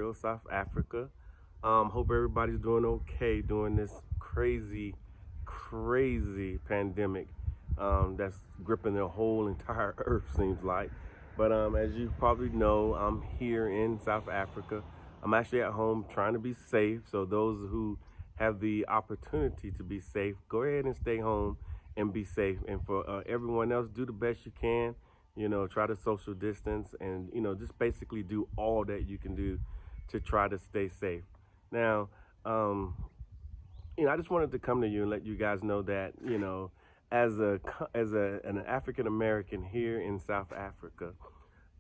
real South Africa. Hope everybody's doing okay during this crazy pandemic that's gripping the whole entire earth, seems like. But as you probably know, I'm here in South Africa. I'm actually at home trying to be safe. So those who have the opportunity to be safe, go ahead and stay home and be safe. And for everyone else, do the best you can. Try to social distance and just basically do all that you can do to try to stay safe. Now, um, I just wanted to come to you and let you guys know that as an African American here in South Africa,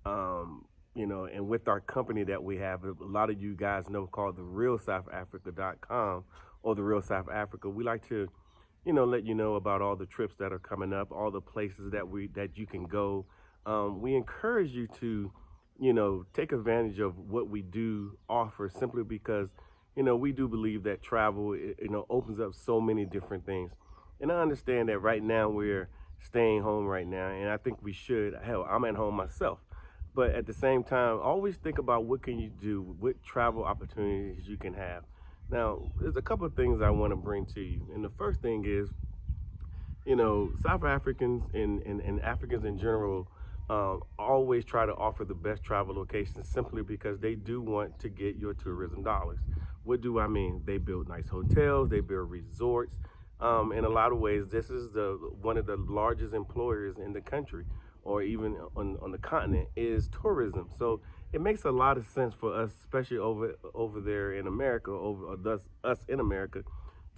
and with our company that we have, a lot of you guys know called the realsouthafrica.com or the Real South Africa. We like to, let you know about all the trips that are coming up, all the places that you can go. We encourage you to, take advantage of what we do offer simply because, we do believe that travel, opens up so many different things. And I understand that right now we're staying home right now, and I think we should. Hell, I'm at home myself. But at the same time, always think about what can you do, what travel opportunities you can have. Now, there's a couple of things I want to bring to you. And the first thing is, South Africans and Africans in general always try to offer the best travel locations simply because they do want to get your tourism dollars. What do I mean? They build nice hotels, they build resorts. In a lot of ways, this is one of the largest employers in the country, or even on the continent, is tourism. So it makes a lot of sense for us, especially over there in America, thus us in America,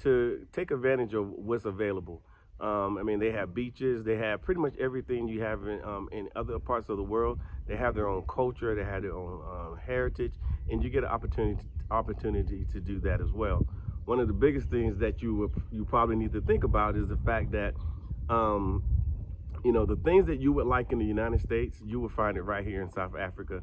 to take advantage of what's available. I mean, they have beaches, they have pretty much everything you have in other parts of the world. They have their own culture, they have their own heritage, and you get an opportunity to do that as well. One of the biggest things that you probably need to think about is the fact that the things that you would like in the United States, you will find it right here in South Africa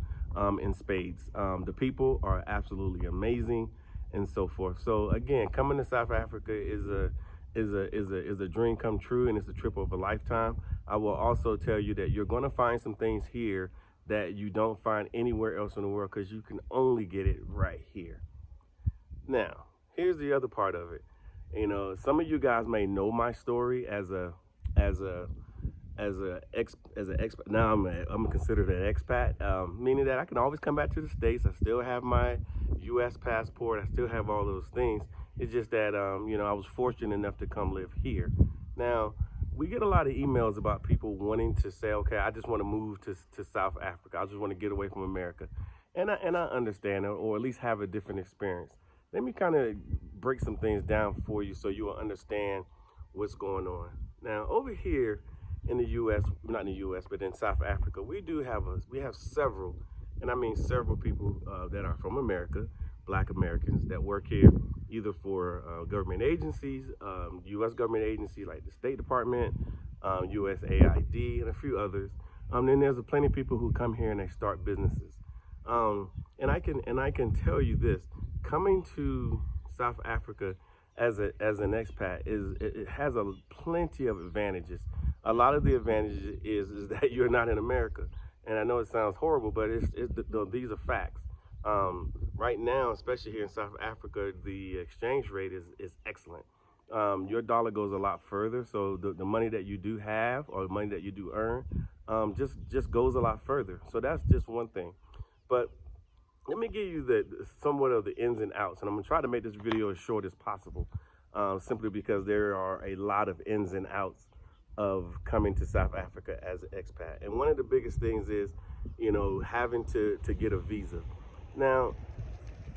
in spades. The people are absolutely amazing and so forth. So again, coming to South Africa is a dream come true, and it's a trip of a lifetime. I will also tell you that you're going to find some things here that you don't find anywhere else in the world because you can only get it right here. Now, here's the other part of it. Some of you guys may know my story as a as an expat. Now I'm considered an expat, meaning that I can always come back to the States. I still have my U.S. passport. I still have all those things. It's just that I was fortunate enough to come live here. Now we get a lot of emails about people wanting to say, okay, I just want to move to South Africa. I just want to get away from America, and I understand it, or at least have a different experience. Let me kind of break some things down for you so you will understand what's going on. Now over here in the U.S., not in the U.S., but in South Africa, we have several, and I mean several people that are from America, Black Americans that work here, either for government agencies, U.S. government agencies like the State Department, USAID, and a few others. Then there's plenty of people who come here and they start businesses. And I can tell you this: coming to South Africa as an expat it has plenty of advantages. A lot of the advantages is that you're not in America, and I know it sounds horrible, but these are facts. Right now, especially here in South Africa, the exchange rate is excellent. Your dollar goes a lot further, so the money that you do have or the money that you do earn just goes a lot further. So that's just one thing. But let me give you somewhat of the ins and outs, and I'm gonna try to make this video as short as possible, simply because there are a lot of ins and outs of coming to South Africa as an expat. And one of the biggest things is, having to get a visa. Now,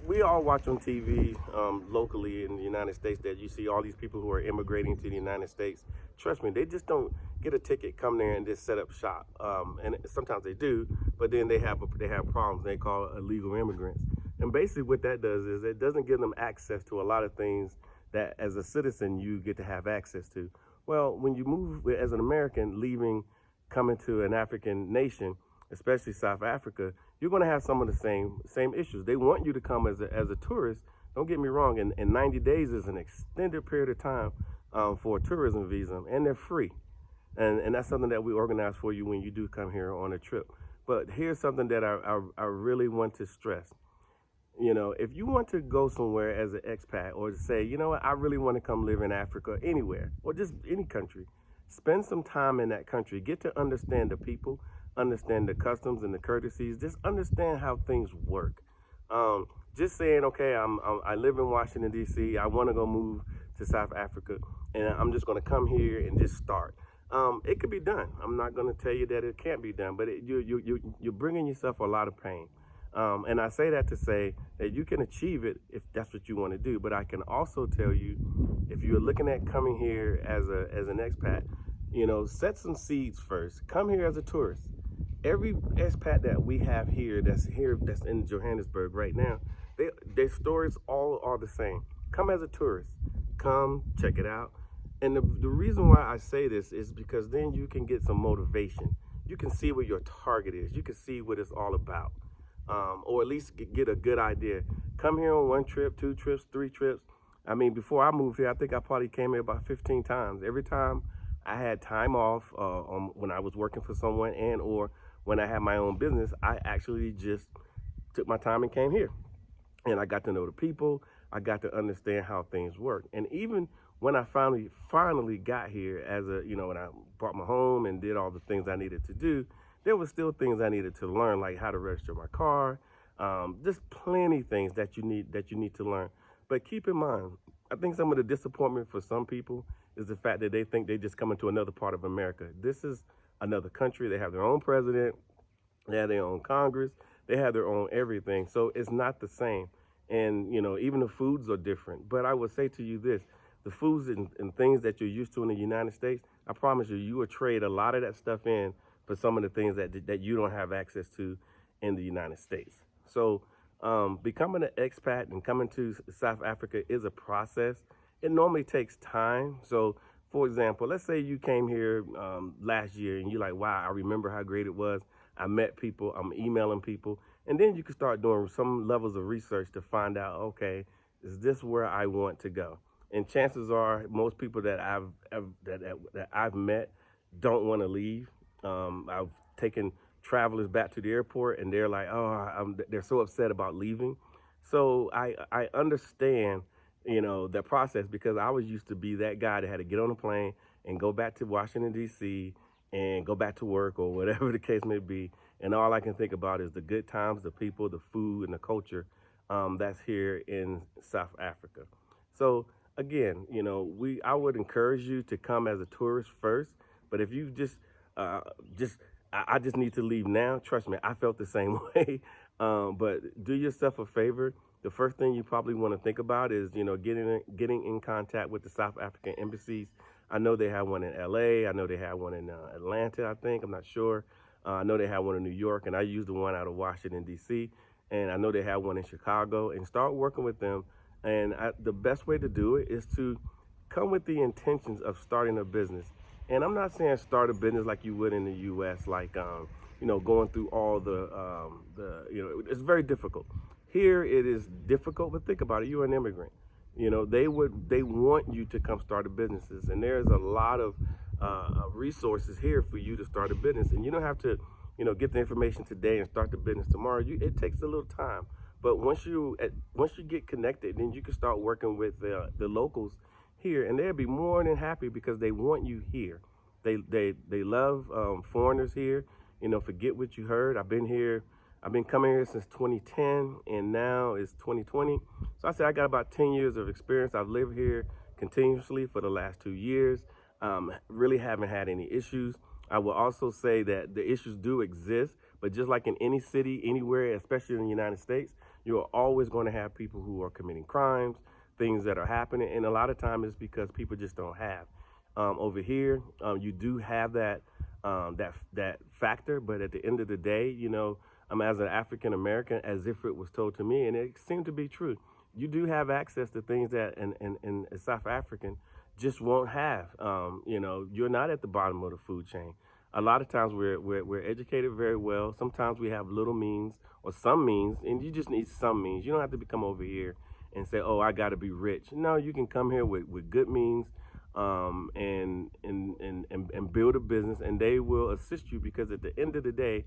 we all watch on TV locally in the United States that you see all these people who are immigrating to the United States. Trust me, they just don't get a ticket, come there and just set up shop. And sometimes they do, but then they have problems. They call illegal immigrants. And basically what that does is it doesn't give them access to a lot of things that as a citizen you get to have access to. Well, when you move as an American, coming to an African nation, especially South Africa, you're going to have some of the same issues. They want you to come as a tourist. Don't get me wrong, and 90 days is an extended period of time for a tourism visa, and they're free. And that's something that we organize for you when you do come here on a trip. But here's something that I really want to stress. If you want to go somewhere as an expat or to say, you know what, I really want to come live in Africa, anywhere, or just any country, spend some time in that country. Get to understand the people, understand the customs and the courtesies. Just understand how things work. Just saying, okay, I live in Washington D.C. I want to go move to South Africa, and I'm just going to come here and just start. It could be done. I'm not going to tell you that it can't be done, but you're bringing yourself a lot of pain. And I say that to say that you can achieve it if that's what you want to do. But I can also tell you, if you're looking at coming here as an expat, set some seeds first. Come here as a tourist. Every expat that we have here, that's in Johannesburg right now, their stories all are the same. Come as a tourist. Come check it out. And the reason why I say this is because then you can get some motivation. You can see what your target is. You can see what it's all about. Or at least get a good idea. Come here on 1 trip, 2 trips, 3 trips. I mean, before I moved here, I think I probably came here about 15 times. Every time I had time off when I was working for someone or when I had my own business, I actually just took my time and came here. And I got to know the people. I got to understand how things work. And even when I finally got here when I bought my home and did all the things I needed to do, there were still things I needed to learn, like how to register my car. Just plenty things that you need to learn. But keep in mind, I think some of the disappointment for some people is the fact that they think they just come into another part of America. This is another country. They have their own president. They have their own Congress. They have their own everything. So it's not the same. And, even the foods are different. But I would say to you this, the foods and things that you're used to in the United States, I promise you will trade a lot of that stuff in for some of the things that you don't have access to in the United States. So becoming an expat and coming to South Africa is a process. It normally takes time. So, for example, let's say you came here last year and you're like, wow, I remember how great it was. I met people, I'm emailing people. And then you can start doing some levels of research to find out, okay, is this where I want to go? And chances are most people that I've met don't want to leave. I've taken travelers back to the airport and they're like, they're so upset about leaving. So I understand, the process, because I was used to be that guy that had to get on a plane and go back to Washington, D.C. and go back to work or whatever the case may be. And all I can think about is the good times, the people, the food, and the culture that's here in South Africa. So again, I would encourage you to come as a tourist first. But if you I just need to leave now, trust me, I felt the same way. But do yourself a favor. The first thing you probably want to think about is, getting in contact with the South African embassies. I know they have one in LA. I know they have one in Atlanta, I think. I'm not sure. I know they have one in New York, and I used the one out of Washington, D.C., and I know they have one in Chicago, and start working with them. And the best way to do it is to come with the intentions of starting a business. And I'm not saying start a business like you would in the U.S., like, going through all it's very difficult. Here it is difficult, but think about it. You're an immigrant. They want you to come start a businesses, and there's a lot of resources here for you to start a business. And you don't have to, get the information today and start the business tomorrow. It takes a little time. But once you get connected, then you can start working with the locals here, and they'll be more than happy because they want you here. They love foreigners here. Forget what you heard. I've been coming here since 2010, and now it's 2020. So I said I got about 10 years of experience. I've lived here continuously for the last 2 years. Really haven't had any issues. I will also say that the issues do exist, but just like in any city, anywhere, especially in the United States, you're always going to have people who are committing crimes, things that are happening, and a lot of times it's because people just don't have. Over here, you do have that factor, but at the end of the day, as an African American, as if it was told to me, and it seemed to be true, you do have access to things that an South African just won't have. You're not at the bottom of the food chain. A lot of times we're educated very well. Sometimes we have little means or some means, and you just need some means. You don't have to come over here and say, oh, I got to be rich. No, you can come here with good means and build a business, and they will assist you, because at the end of the day,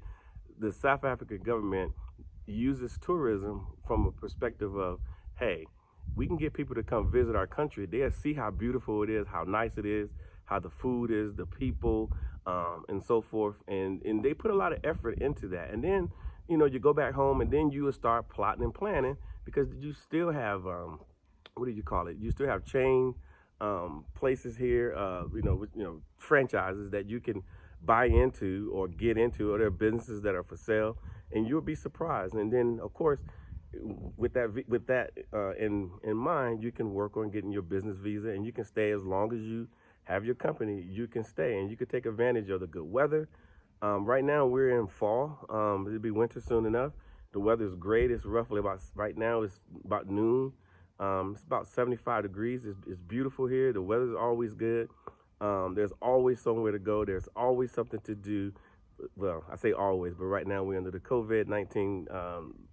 the South African government uses tourism from a perspective of, hey, we can get people to come visit our country. They'll see how beautiful it is, how nice it is, how the food is, the people, and so forth. And they put a lot of effort into that. And then, you go back home and then you will start plotting and planning because you still have, what do you call it? You still have chain places here, franchises that you can buy into or get into, or there are businesses that are for sale, and you'll be surprised. And then, of course, with that in mind, you can work on getting your business visa, and you can stay as long as you have your company. You can stay, and you can take advantage of the good weather. Right now, we're in fall. It'll be winter soon enough. The weather is great. It's roughly about right now. It's about noon. It's about 75 degrees. It's beautiful here. The weather's always good. There's always somewhere to go. There's always something to do. Well, I say always, but right now we're under the COVID-19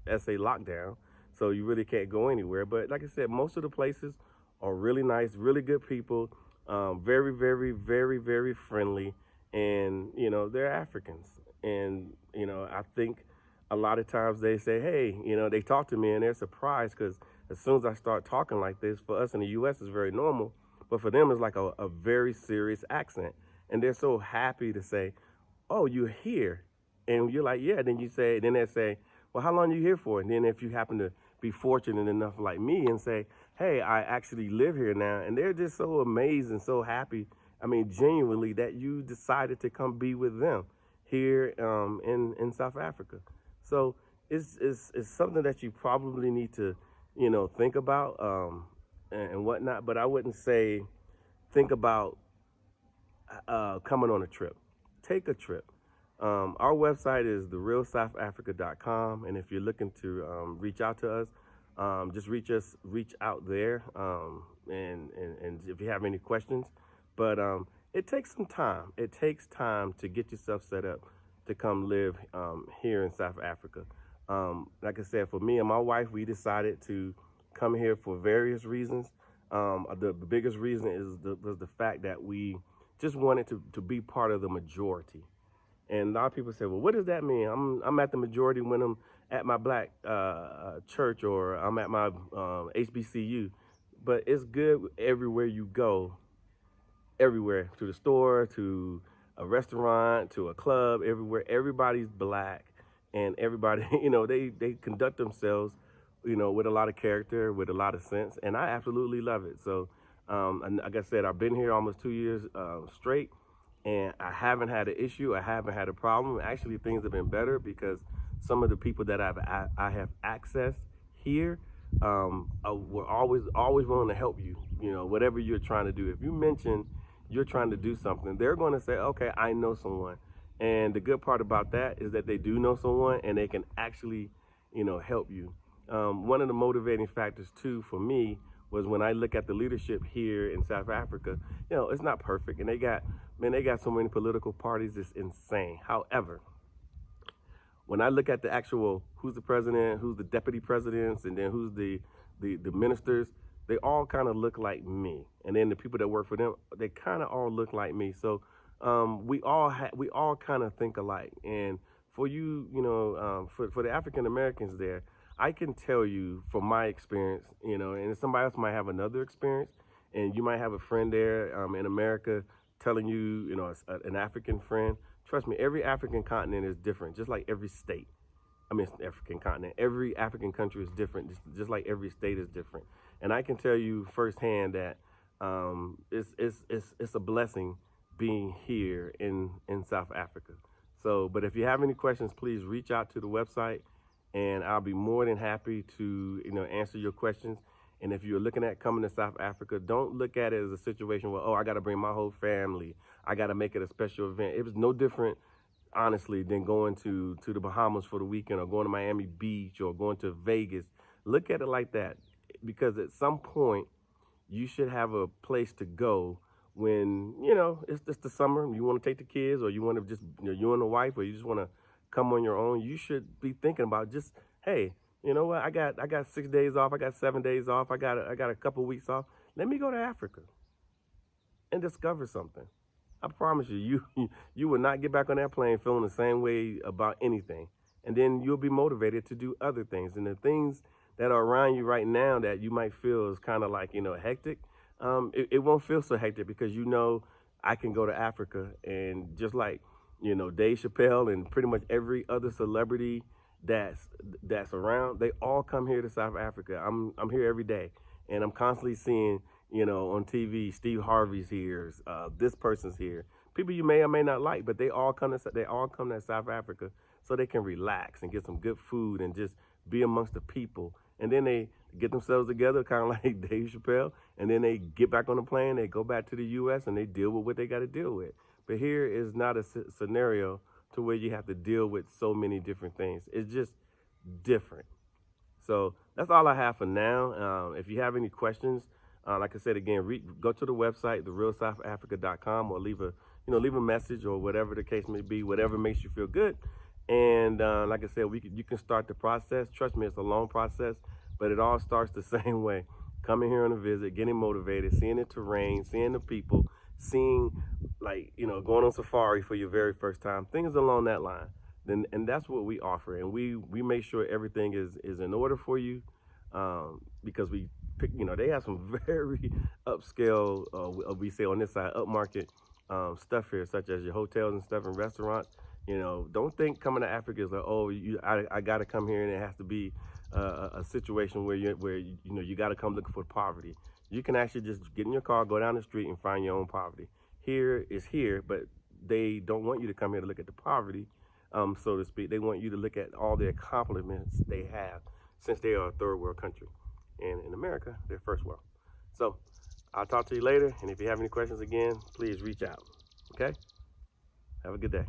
SA lockdown, so you really can't go anywhere. But like I said, most of the places are really nice, really good people, very, very, very, very friendly, and they're Africans. And I think a lot of times they say, hey, they talk to me and they're surprised because as soon as I start talking like this, for us in the U.S. it's very normal, but for them it's like a very serious accent, and they're so happy to say, oh, you're here. And you're like, yeah. Then they say, well, how long are you here for? And then if you happen to be fortunate enough like me and say, hey, I actually live here now. And they're just so amazed and so happy. I mean, genuinely, that you decided to come be with them here in South Africa. So it's something that you probably need to, think about and whatnot. But I wouldn't say think about coming on a trip. Take a trip. Our website is therealsouthafrica.com, and if you're looking to reach out to us, just reach out there, and if you have any questions. But it takes some time. It takes time to get yourself set up to come live here in South Africa. Like I said, for me and my wife, we decided to come here for various reasons. The biggest reason was the fact that we just wanted to be part of the majority. And a lot of people say, well, what does that mean? I'm at the majority when I'm at my black church or I'm at my HBCU. But it's good everywhere you go, everywhere, to the store, to a restaurant, to a club, everywhere. Everybody's black, and everybody, they conduct themselves, with a lot of character, with a lot of sense, and I absolutely love it. So, and like I said, I've been here almost 2 years straight, and I haven't had an issue. I haven't had a problem. Actually, things have been better because some of the people that I have accessed here were always willing to help you. Whatever you're trying to do. If you mention you're trying to do something, they're going to say, okay, I know someone. And the good part about that is that they do know someone and they can actually, help you. One of the motivating factors too for me was when I look at the leadership here in South Africa. It's not perfect, and they got so many political parties, it's insane. However, when I look at the actual who's the president, who's the deputy presidents, and then who's the ministers, they all kind of look like me. And then the people that work for them, they kind of all look like me. So we all kind of think alike. And for you, for the African Americans there, I can tell you from my experience, and somebody else might have another experience, and you might have a friend there in America telling you, an African friend. Trust me, every African continent is different, just like every state. I mean, African continent. Every African country is different, just like every state is different. And I can tell you firsthand that it's a blessing being here in South Africa. So, but if you have any questions, please reach out to the website, and I'll be more than happy to answer your questions. And if you're looking at coming to South Africa, don't look at it as a situation where, oh, I got to bring my whole family. I got to make it a special event. It was no different, honestly, than going to the Bahamas for the weekend or going to Miami Beach or going to Vegas. Look at it like that, because at some point you should have a place to go when, it's just the summer. You want to take the kids, or you want to just, you and the wife, or you just want to come on your own. You should be thinking about just, hey, you know what? I got 6 days off. I got 7 days off. I got a couple weeks off. Let me go to Africa and discover something. I promise you, you will not get back on that plane feeling the same way about anything. and then you'll be motivated to do other things. And the things that are around you right now that you might feel is kind of like, hectic, it won't feel so hectic because I can go to Africa, and just like, Dave Chappelle and pretty much every other celebrity that's that's around, they all come here to South Africa. I'm here every day, and I'm constantly seeing, on TV, Steve Harvey's here, this person's here. People you may or may not like, but they all come to South Africa so they can relax and get some good food and just be amongst the people. And then they get themselves together, kind of like Dave Chappelle, and then they get back on the plane, they go back to the U.S., and they deal with what they got to deal with. But here is not a scenario to where you have to deal with so many different things. It's just different. So that's all I have for now. If you have any questions, like I said again, go to the website, therealsouthafrica.com, or leave a message or whatever the case may be, whatever makes you feel good. And like I said, you can start the process. Trust me, it's a long process, but it all starts the same way. Coming here on a visit, getting motivated, seeing the terrain, seeing the people, seeing, like, going on safari for your very first time, things along that line. And that's what we offer, and we make sure everything is in order for you, because we pick, they have some very upscale, we say on this side, upmarket stuff here, such as your hotels and stuff and restaurants. Don't think coming to Africa is like, oh, I got to come here and it has to be a situation where you got to come looking for poverty. You can actually just get in your car, go down the street, and find your own poverty. Here is here, but they don't want you to come here to look at the poverty, so to speak. They want you to look at all the accomplishments they have, since they are a third world country, and in America, they're first world. So I'll talk to you later, and if you have any questions, again, please reach out. Okay? Have a good day.